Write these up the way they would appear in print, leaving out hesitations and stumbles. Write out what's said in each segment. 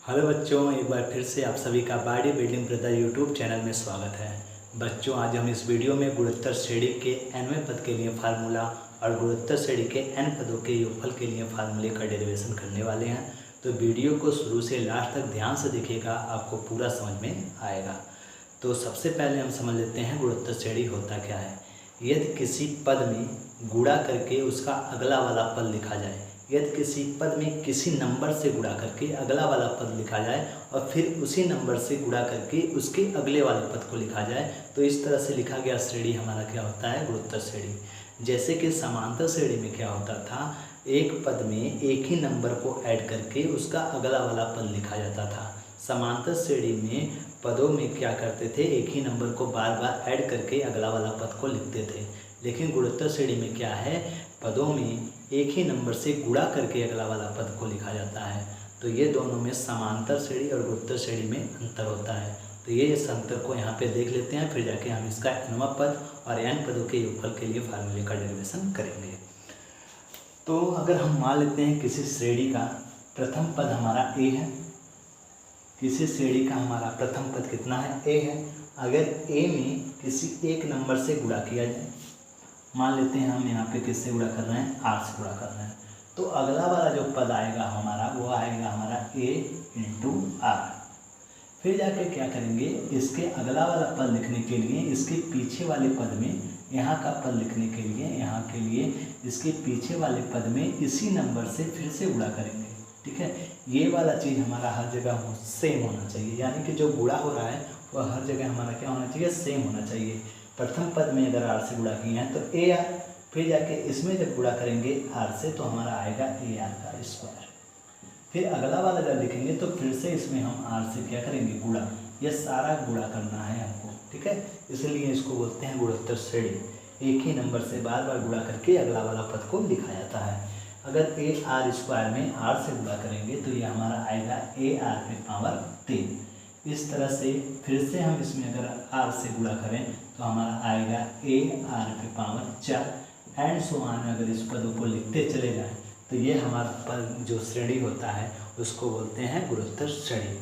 Hello बच्चों, एक बार फिर से आप सभी का body building brother YouTube channel में स्वागत है। बच्चों, आज हम इस वीडियो में गुणोत्तर श्रेणी के nवें पद के लिए फार्मूला और गुणोत्तर श्रेणी के n पदों के योगफल के लिए फार्मूले का डेरिवेशन करने वाले हैं। तो वीडियो को शुरू से लास्ट तक ध्यान से देखिएगा, आपको पूरा समझ में आएगा। तो सबसे पहले हम समझ लेते हैं गुणोत्तर श्रेणी होता क्या है। यदि किसी पद में गुणा करके उसका अगला वाला पद लिखा जाए, यदि किसी पद में किसी नंबर से गुणा करके अगला वाला पद लिखा जाए और फिर उसी नंबर से गुणा करके उसके अगले वाले पद को लिखा जाए, तो इस तरह से लिखा गया श्रेणी हमारा क्या होता है, गुणोत्तर श्रेणी। जैसे कि समांतर श्रेणी में क्या होता था, एक पद में एक ही नंबर को ऐड करके उसका अगला वाला पद लिखा जाता था। समांतर श्रेणी में पदों में क्या करते थे, एक ही नंबर को बार बार ऐड करके अगला वाला पद को लिखते थे। लेकिन गुणोत्तर श्रेणी में क्या है, पदों में एक ही नंबर से गुणा करके अगला वाला पद को लिखा जाता है। तो ये दोनों में समांतर श्रेणी और गुणोत्तर श्रेणी में अंतर होता है। तो ये इस अंतर को यहाँ पे देख लेते हैं, फिर जाके हम इसका nवां पद और n पदों के योगफल के लिए फार्मूले का डेरिवेशन करेंगे। तो अगर हम मान लेते हैं किसी श्रेणी का प्रथम पद हमारा a है, किसी श्रेणी का हमारा प्रथम पद कितना है, a है। अगर a में किसी एक नंबर से गुणा किया जाए, मान लेते हैं हम यहाँ पे किससे गुणा कर रहे हैं, r से गुणा कर रहे हैं, तो अगला वाला जो पद आएगा हमारा, वो आएगा हमारा a इंटू r। फिर जाके क्या करेंगे, इसके अगला वाला पद लिखने के लिए इसके पीछे वाले पद में यहाँ का पद लिखने के लिए, यहाँ के लिए इसके पीछे वाले पद में इसी नंबर से फिर से गुणा करेंगे। ठीक है, ये वाला चीज़ हमारा हर जगह सेम होना चाहिए, यानी कि जो गुणा हो रहा है वह हर जगह हमारा क्या होना चाहिए, सेम होना चाहिए। प्रथम पद में अगर r से गुणा किए हैं तो ar, फिर जाके इसमें जब गुणा करेंगे r से तो हमारा आएगा ar का स्क्वायर। फिर अगला वाला जब लिखेंगे तो फिर से इसमें हम r से क्या करेंगे, गुणा। यह सारा गुणा करना है हमको, ठीक है। इसलिए इसको बोलते हैं गुणोत्तर श्रेणी। एक ही नंबर से बार बार गुणा करके अगला वाला पद को लिखा जाता है। अगर ar स्क्वायर में r से गुणा करेंगे तो ये हमारा आएगा ar पे पावर 3। इस तरह से फिर से हम इसमें अगर r से गुणा करें तो हमारा आएगा ar पे पावर 4 एंड सो ऑन। अगर इस पदों को लिखते चले जाएं तो ये हमारा पद जो श्रेणी होता है उसको बोलते हैं गुणोत्तर श्रेणी।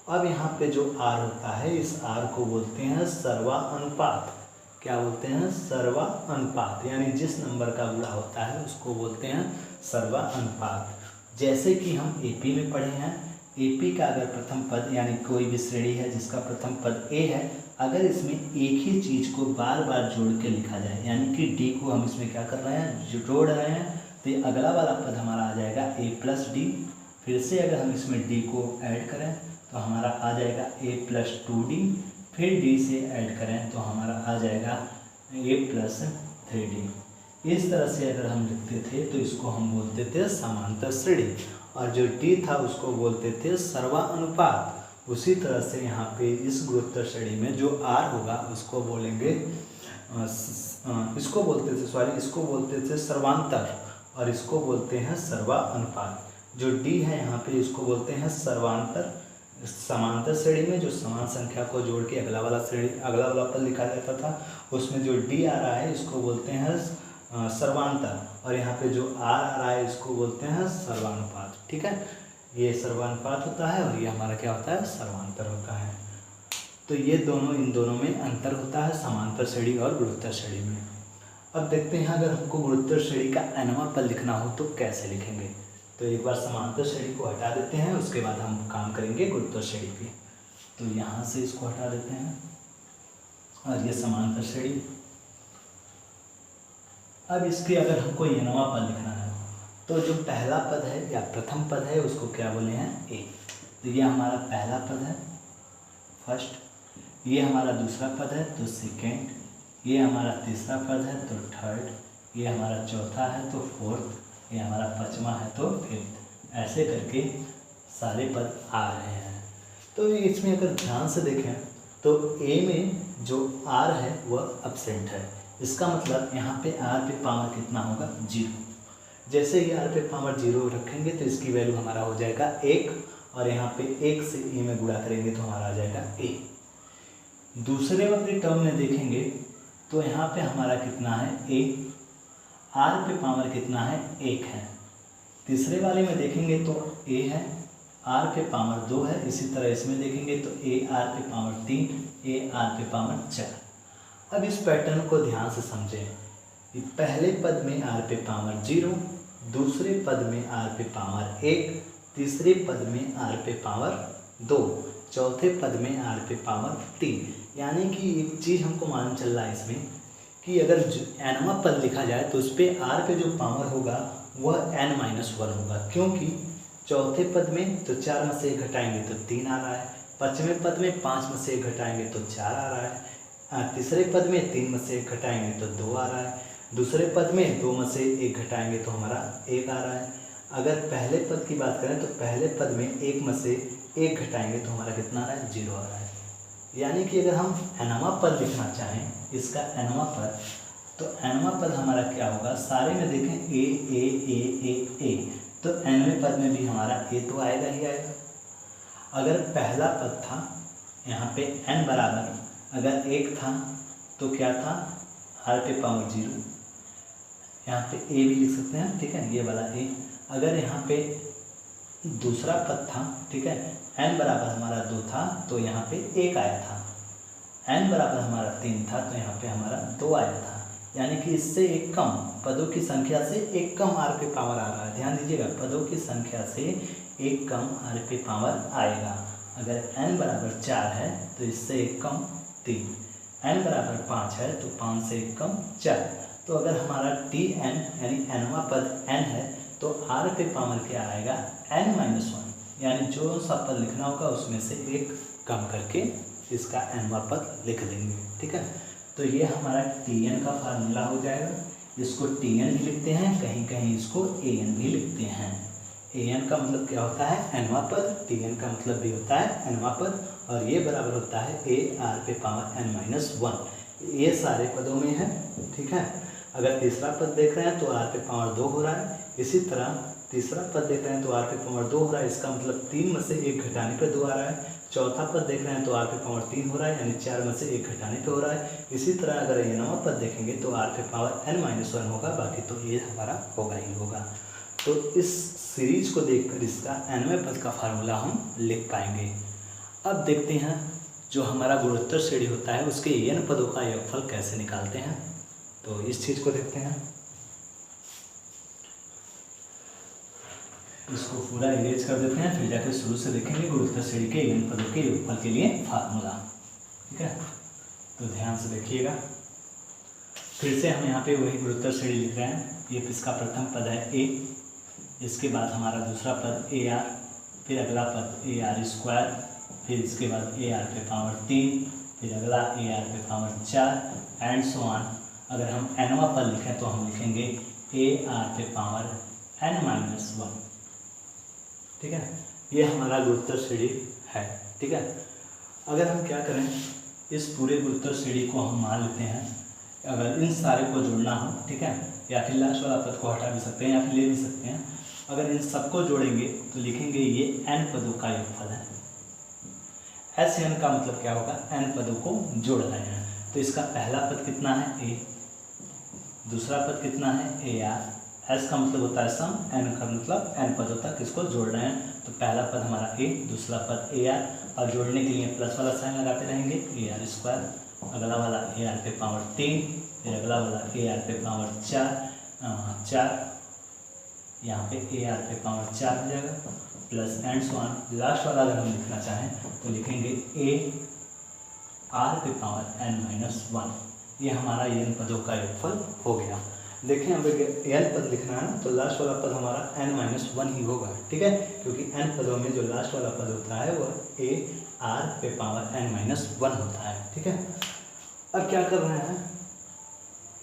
अब यहाँ पे जो r होता है, इस r को बोलते हैं सर्वानुपात। क्या बोलते हैं, सर्वानुपात, यानी जिस नंबर का गुणा होता है उसको बोलते हैं सर्वानुपात। जैसे कि हम AP में पढ़े हैं, AP का अगर प्रथम पद, यानी कोई भी श्रेणी है जिसका प्रथम पद a है, अगर इसमें एक ही चीज़ को बार बार जोड़ के लिखा जाए, यानी कि d को हम इसमें क्या कर रहे हैं, जोड़ रहे हैं, तो ये अगला वाला पद हमारा आ जाएगा a प्लस डी। फिर से अगर हम इसमें d को ऐड करें तो हमारा आ जाएगा a प्लस 2d। फिर d से ऐड करें तो हमारा आ जाएगा a प्लस 3d। इस तरह से अगर हम लिखते थे तो इसको हम बोलते थे समांतर श्रेणी, और जो d था उसको बोलते थे सर्वानुपात। उसी तरह से यहाँ पे इस गुणोत्तर श्रेणी में जो r होगा उसको बोलेंगे, इसको बोलते थे सर्वांतर, और इसको बोलते हैं सर्वानुपात। जो d है यहाँ पे इसको बोलते हैं सर्वांतर। समांतर श्रेणी में जो समान संख्या को जोड़ के अगला वाला पद लिखा जाता था, उसमें जो d आ रहा है इसको बोलते हैं सर्वांतर, और यहाँ पे जो r आ रहा है इसको बोलते हैं सर्वानुपात। ठीक है, ये सर्वानुपात होता है और ये हमारा क्या होता है, सर्वांतर होता है। तो ये दोनों, इन दोनों में अंतर होता है, समांतर श्रेणी और गुणोत्तर श्रेणी में। अब देखते हैं अगर हमको गुणोत्तर श्रेणी का nवां पद लिखना हो तो कैसे लिखेंगे। तो एक बार समांतर श्रेणी को हटा देते हैं, उसके बाद हम काम करेंगे गुणोत्तर श्रेणी पे। तो यहाँ से इसको हटा देते हैं और ये समांतर श्रेणी। अब इसके अगर हमको nवां पद लिखना है तो जो पहला पद है या प्रथम पद है उसको क्या बोले हैं, a। तो ये हमारा पहला पद है, फर्स्ट। ये हमारा दूसरा पद है तो सेकेंड। ये हमारा तीसरा पद है तो थर्ड। ये हमारा चौथा है तो फोर्थ। ये हमारा पांचवा है तो फिफ्थ। ऐसे करके सारे पद आ रहे हैं। तो इसमें अगर ध्यान से देखें तो a में जो r है वह एब्सेंट है। इसका मतलब यहाँ पे r पे पावर कितना होगा, 0। जैसे ही r पे पावर 0 रखेंगे तो इसकी वैल्यू हमारा हो जाएगा 1, और यहाँ पे 1 से a में गुणा करेंगे तो हमारा आ जाएगा a। दूसरे वाले टर्म में देखेंगे तो यहाँ पे हमारा कितना है, a। r पे पावर कितना है, 1 है। तीसरे वाले में देखेंगे तो a है आर पे पावर 2 है, इसी तरह इसमें देखेंगे तो ए आर पे पावर 3, ए आर पे पावर 4। अब इस पैटर्न को ध्यान से समझें कि पहले पद में आर पे पावर 0, दूसरे पद में आर पे पावर 1, तीसरे पद में आर पे पावर 2, चौथे पद में आर पे पावर 3। यानी कि एक चीज़ हमको मालूम चल रहा है इसमें कि अगर nवां पद लिखा जाए तो उस पर आर पे जो पावर होगा वह n-1 होगा, क्योंकि चौथे पद में तो 4 में से 1 घटाएंगे तो 3 आ रहा है, पाँचवें पद में 5 में से 1 घटाएंगे तो 4 आ रहा है, तीसरे पद में 3 में से 1 घटाएंगे तो 2 आ रहा है, दूसरे पद में 2 में से 1 घटाएंगे तो हमारा 1 आ रहा है। अगर पहले पद की बात करें तो पहले पद में 1 में से 1 घटाएंगे तो हमारा कितना आ रहा है, 0 आ रहा है। यानी कि अगर हम nवां पद लिखना चाहें, इसका nवां पद, तो nवां पद हमारा क्या होगा, सारे में देखें ए ए ए ए ए, तो nवें पद में भी हमारा ए तो आएगा ही आएगा। अगर पहला पद था यहाँ पे n बराबर अगर 1 था तो क्या था, आर पे पावर 0, यहाँ पे ए भी लिख सकते हैं, ठीक है, ये वाला ए। अगर यहाँ पे दूसरा पद था, ठीक है, n बराबर हमारा 2 था तो यहाँ पे 1 आया था, n बराबर हमारा 3 था तो यहाँ पे हमारा 2 आया था। यानी कि इससे एक कम पदों की संख्या से एक कम आर पे पावर आ रहा है। ध्यान दीजिएगा, पदों की संख्या से एक कम आर पे पावर आएगा। अगर n बराबर 4 है तो इससे एक कम 3, n बराबर 5 है तो 5 से एक कम 4। तो अगर हमारा Tn यानी nवां पद n है तो आर पे पावर क्या आएगा, n-1, यानी जो सा पद लिखना होगा उसमें से एक कम करके इसका nवां पद लिख देंगे, ठीक है। तो ये हमारा Tn का फार्मूला हो जाएगा। इसको Tn भी लिखते हैं, कहीं कहीं इसको An भी लिखते हैं। An का मतलब क्या होता है, nवां पद, Tn का मतलब भी होता है nवां पद, और ये बराबर होता है a r पे पावर n-1। ये सारे पदों में है, ठीक है। अगर तीसरा पद देख रहे हैं तो आर पे पावर 2 हो रहा है, इसी तरह तीसरा पद देख रहे हैं तो आर पे पावर 2 हो रहा है, इसका मतलब 3 में से 1 घटाने पे 2 आ रहा है। चौथा पद देख रहे हैं तो आर पे पावर 3 हो रहा है, यानी 4 में से 1 घटाने पे हो रहा है। इसी तरह अगर ये नवा पद देखेंगे तो आर पे पावर n-1 होगा, बाकी तो ये हमारा होगा ही होगा। तो इस सीरीज को देखकर इसका nवें पद का फार्मूला हम लिख पाएंगे। अब देखते हैं जो हमारा गुणोत्तर श्रेणी होता है उसके n पदों का योगफल कैसे निकालते हैं, तो इस चीज़ को देखते हैं। इसको पूरा इरेज कर देते हैं, फिर जाकर शुरू से देखेंगे गुणोत्तर श्रेणी के n पदों के योगफल के लिए फार्मूला, ठीक है। तो ध्यान से देखिएगा, फिर से हम यहाँ पे वही गुणोत्तर श्रेणी लिख रहे हैं। ये इसका प्रथम पद है a, इसके बाद हमारा दूसरा पद ar, फिर अगला पद ar², फिर इसके बाद ar पे पावर 3, फिर अगला ar पे पावर 4 एंड सो ऑन। अगर हम nवां पद लिखें तो हम लिखेंगे ar पे पावर n-1, ठीक है। ये हमारा गुणोत्तर श्रेणी है, ठीक है। अगर हम क्या करें, इस पूरे गुणोत्तर श्रेणी को हम मान लेते हैं, अगर इन सारे को जोड़ना हो, ठीक है, या फिर लास्ट वाला पद को हटा भी सकते हैं या फिर ले भी सकते हैं। अगर इन सबको जोड़ेंगे तो लिखेंगे ये n पदों का योगफल है। SN का मतलब क्या होगा, n पदों को जोड़ रहे हैं। तो इसका पहला पद कितना है a, दूसरा पद कितना है ar, S का मतलब होता है सम, n का मतलब n पदों तक इसको जोड़ रहे हैं। तो पहला पद हमारा a, दूसरा पद ar, और जोड़ने के लिए प्लस वाला साइन लगाते रहेंगे ar², अगला वाला ar पे पावर 3, फिर अगला वाला ar पे पावर 4, यहाँ पे ar पे पावर 4 हो जाएगा, plus and so on. Last वाला अगर हम लिखना चाहें तो लिखेंगे a r पे पावर n-1। ये हमारा n पदों का योगफल हो गया। देखें, अब n पद लिखना है ना, तो लास्ट वाला पद हमारा n-1 ही होगा, ठीक है, क्योंकि n पदों में जो लास्ट वाला पद होता है वो a r पे पावर n-1 होता है, ठीक है। अब क्या कर रहे हैं,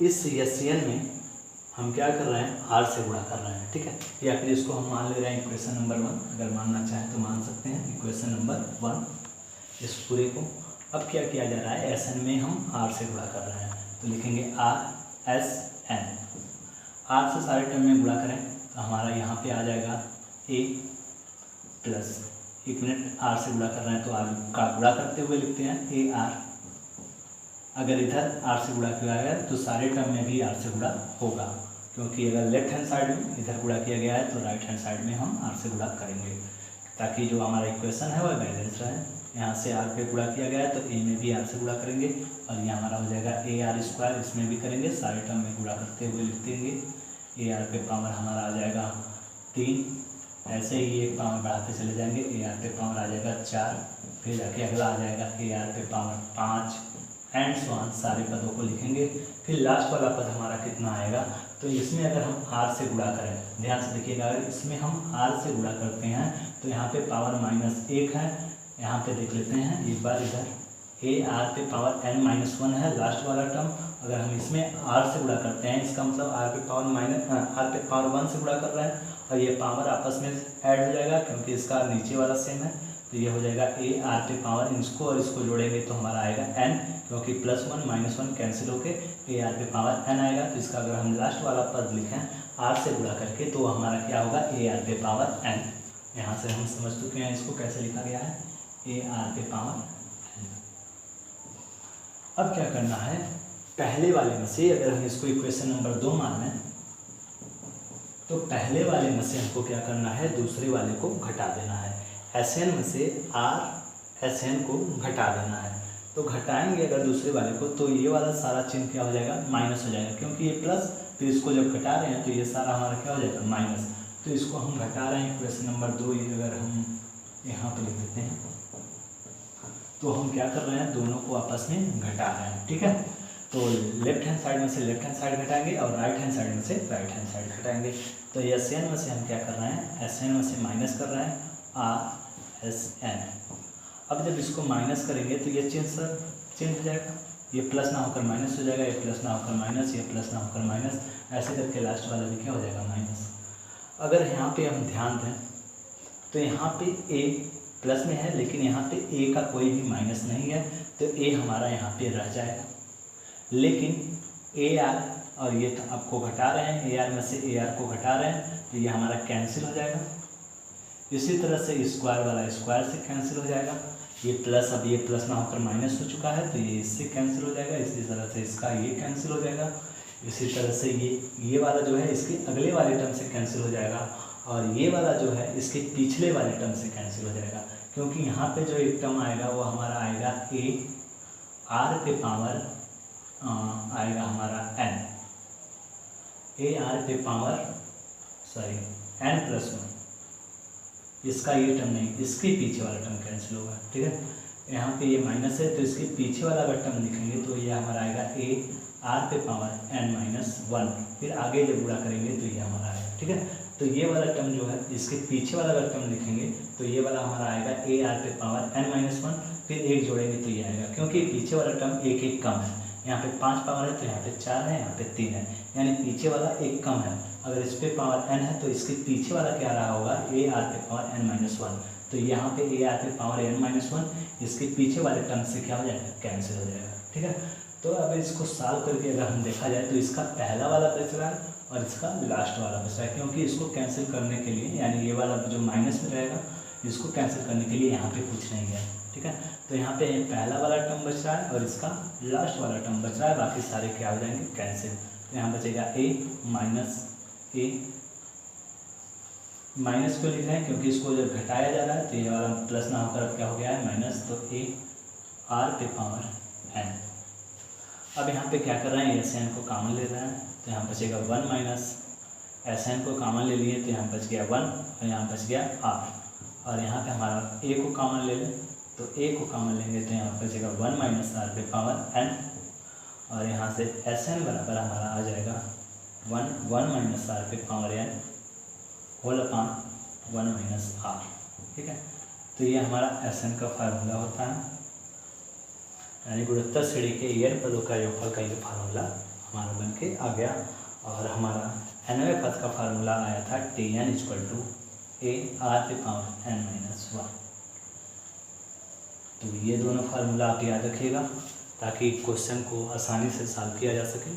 इस SN में हम क्या कर रहे हैं, r से गुणा कर रहे हैं, ठीक है, या फिर इसको हम मान ले रहे हैं इक्वेशन नंबर 1। अगर मानना चाहें तो मान सकते हैं इक्वेशन नंबर 1 इस पूरे को। अब क्या किया जा रहा है, SN में हम r से गुणा कर रहे हैं, तो लिखेंगे r/SN। r से सारे टर्म में गुणा करें तो हमारा यहाँ पे आ जाएगा a प्लस, एक मिनट, r से गुणा कर रहे हैं तो r का गुणा करते हुए लिखते हैं ar। अगर इधर r से गुणा किया गया तो सारे टर्म में भी r से गुणा होगा, क्योंकि अगर लेफ्ट हैंड साइड में इधर गुणा किया गया है तो राइट हैंड साइड में हम r से गुणा करेंगे। ताकि जो हमारा इक्वेशन है वह बैलेंस रहे। यहाँ से आर पे गुणा किया गया है तो ए में भी आर से गुणा करेंगे और ये हमारा हो जाएगा ए आर स्क्वायर, इसमें भी करेंगे, सारे टर्म में गुणा करते हुए लिख देंगे। ए आर पे पावर हमारा आ जाएगा 3, ऐसे ही एक पावर बढ़ाते चले जाएंगे, ए आर पे पावर आ जाएगा 4, फिर जाके अगला आ जाएगा ए आर पे पावर 5 एंड सो ऑन, सारे पदों को लिखेंगे। फिर लास्ट वाला पद हमारा कितना आएगा, तो इसमें अगर हम आर से गुणा करें, ध्यान से देखिएगा, अगर इसमें हम आर से गुणा करते हैं तो यहाँ पे पावर -1 है, यहाँ पे देख लेते हैं एक बार इधर, ए आर पे पावर n-1 है लास्ट वाला टर्म। अगर हम इसमें आर से गुणा करते हैं, इसका मतलब आर पे पावर 1 से गुणा कर रहे हैं और ये पावर आपस में ऐड हो जाएगा क्योंकि इसका नीचे वाला सेम है, तो ये हो जाएगा ए आर पे पावर, इसको और इसको जोड़ेंगे तो हमारा आएगा n, क्योंकि +1 -1 कैंसिल होके ए आर पे पावर n आएगा। तो इसका अगर हम लास्ट वाला पद लिखें आर से गुणा करके तो हमारा क्या होगा, ए आर पे पावर n। यहाँ से हम समझ चुके हैं इसको कैसे लिखा गया है, ए आर पे पावर n। अब क्या करना है, पहले वाले में से अगर हम इसको इक्वेशन नंबर 2 मान लें तो पहले वाले में से हमको क्या करना है, दूसरे वाले को घटा देना है। Sn में से आर Sn को घटा देना है, तो घटाएंगे अगर दूसरे वाले को तो ये वाला सारा चिन्ह क्या हो जाएगा, माइनस हो जाएगा, क्योंकि ये प्लस, फिर इसको जब घटा रहे हैं तो ये सारा हमारा क्या हो जाएगा, माइनस। तो इसको हम घटा रहे हैं, इक्वेशन नंबर 2 ये अगर हम यहाँ पर लिख देते हैं तो हम क्या कर रहे हैं, दोनों को आपस में घटा रहे हैं, ठीक है। तो लेफ्ट हैंड साइड में से लेफ्ट हैंड साइड घटाएंगे और राइट हैंड साइड में से राइट हैंड साइड घटाएंगे। तो Sn में से हम क्या कर रहे हैं, Sn में से माइनस कर रहे हैं आर Sn। अब जब इसको माइनस करेंगे तो ये चेंज हो जाएगा, ये प्लस ना होकर माइनस हो जाएगा, ये प्लस ना होकर माइनस, ये प्लस ना होकर माइनस, ऐसे करके लास्ट वाला भी क्या हो जाएगा, माइनस। अगर यहाँ पे हम ध्यान दें तो यहाँ पे ए प्लस में है लेकिन यहाँ पे ए का कोई भी माइनस नहीं है, तो ए हमारा यहाँ पे रह जाएगा। लेकिन ए आर, और ये तो आपको घटा रहे हैं, ए आर में से ए आर को घटा रहे हैं तो ये हमारा कैंसिल हो जाएगा। इसी तरह से स्क्वायर वाला स्क्वायर से कैंसिल हो जाएगा, ये प्लस, अब ये प्लस ना होकर माइनस हो चुका है तो ये इससे कैंसिल हो जाएगा। इसी तरह से इसका ये कैंसिल हो जाएगा, इसी तरह से ये वाला जो है इसके अगले वाले टर्म से कैंसिल हो जाएगा और ये वाला जो है इसके पिछले वाले टर्म से कैंसिल हो जाएगा, क्योंकि यहाँ पे जो एक टर्म आएगा वो हमारा आएगा ए आर पे पावर आएगा हमारा n, ए आर पे पावर n+1, इसका ये टर्म नहीं, इसके पीछे वाला टर्म कैंसिल होगा, ठीक है। यहाँ पे ये माइनस है तो इसके पीछे वाला अगर टर्म लिखेंगे तो ये हमारा आएगा ए आर पे पावर n-1, फिर आगे जब गुणा करेंगे तो ये हमारा आएगा, ठीक है। तो ये वाला टर्म जो है इसके पीछे वाला अगर टर्म लिखेंगे तो ये वाला हमारा आएगा ए आर पे पावर n-1, फिर एक जोड़ेंगे तो ये आएगा, क्योंकि पीछे वाला टर्म एक कम है, यहाँ पे 5 पावर है तो यहाँ पे 4 है, यहाँ पे 3 है, यानी पीछे वाला एक कम है। अगर इस पे पावर n है तो इसके पीछे वाला क्या रहा होगा, ए आर पे पावर n-1, तो यहाँ पे ए आर पे पावर n-1 इसके पीछे वाले टर्म से क्या हो जाएगा, कैंसिल हो जाएगा, ठीक है। तो अब इसको सॉल्व करके अगर हम देखा जाए तो इसका पहला वाला बच रहा है और इसका लास्ट वाला बच रहा है, क्योंकि इसको कैंसिल करने के लिए, यानी ये वाला जो माइनस में रहेगा इसको कैंसिल करने के लिए यहाँ पे कुछ नहीं है, ठीक है। तो यहाँ पे पहला वाला टर्म बच रहा है और इसका लास्ट वाला टर्म बच रहा है, बाकी सारे क्या हो जाएंगे, कैंसिल। तो यहाँ बचेगा ए माइनस को लिख रहे हैं क्योंकि इसको जब घटाया जा रहा है तो ये वाला प्लस ना होकर अब क्या हो गया है, माइनस, तो ए आर पे पावर n। अब यहाँ पे क्या कर रहे हैं, Sn को कॉमन ले रहे हैं तो यहाँ बचेगा 1 माइनस Sn को कॉमन ले लिए तो यहाँ बच गया 1 और यहाँ बच गया r, और यहाँ पे हमारा a को कॉमन ले लें तो a को कॉमन लेंगे तो यहाँ बचेगा 1 माइनस आर पे पावर n, और यहाँ से Sn बराबर हमारा आ जाएगा 1 माइनस आर पे power n whole upon 1 minus r, ठीक है। तो ये हमारा Sn का फार्मूला होता है, यानी गुणोत्तर श्रेणी के n पदों का योगफल का ये फार्मूला हमारा बन के आ गया। और हमारा nवें पद का फार्मूला आया था Tn = a r पे पावर n-1। तो ये दोनों फार्मूला आप याद रखिएगा ताकि क्वेश्चन को आसानी से सॉल्व किया जा सके।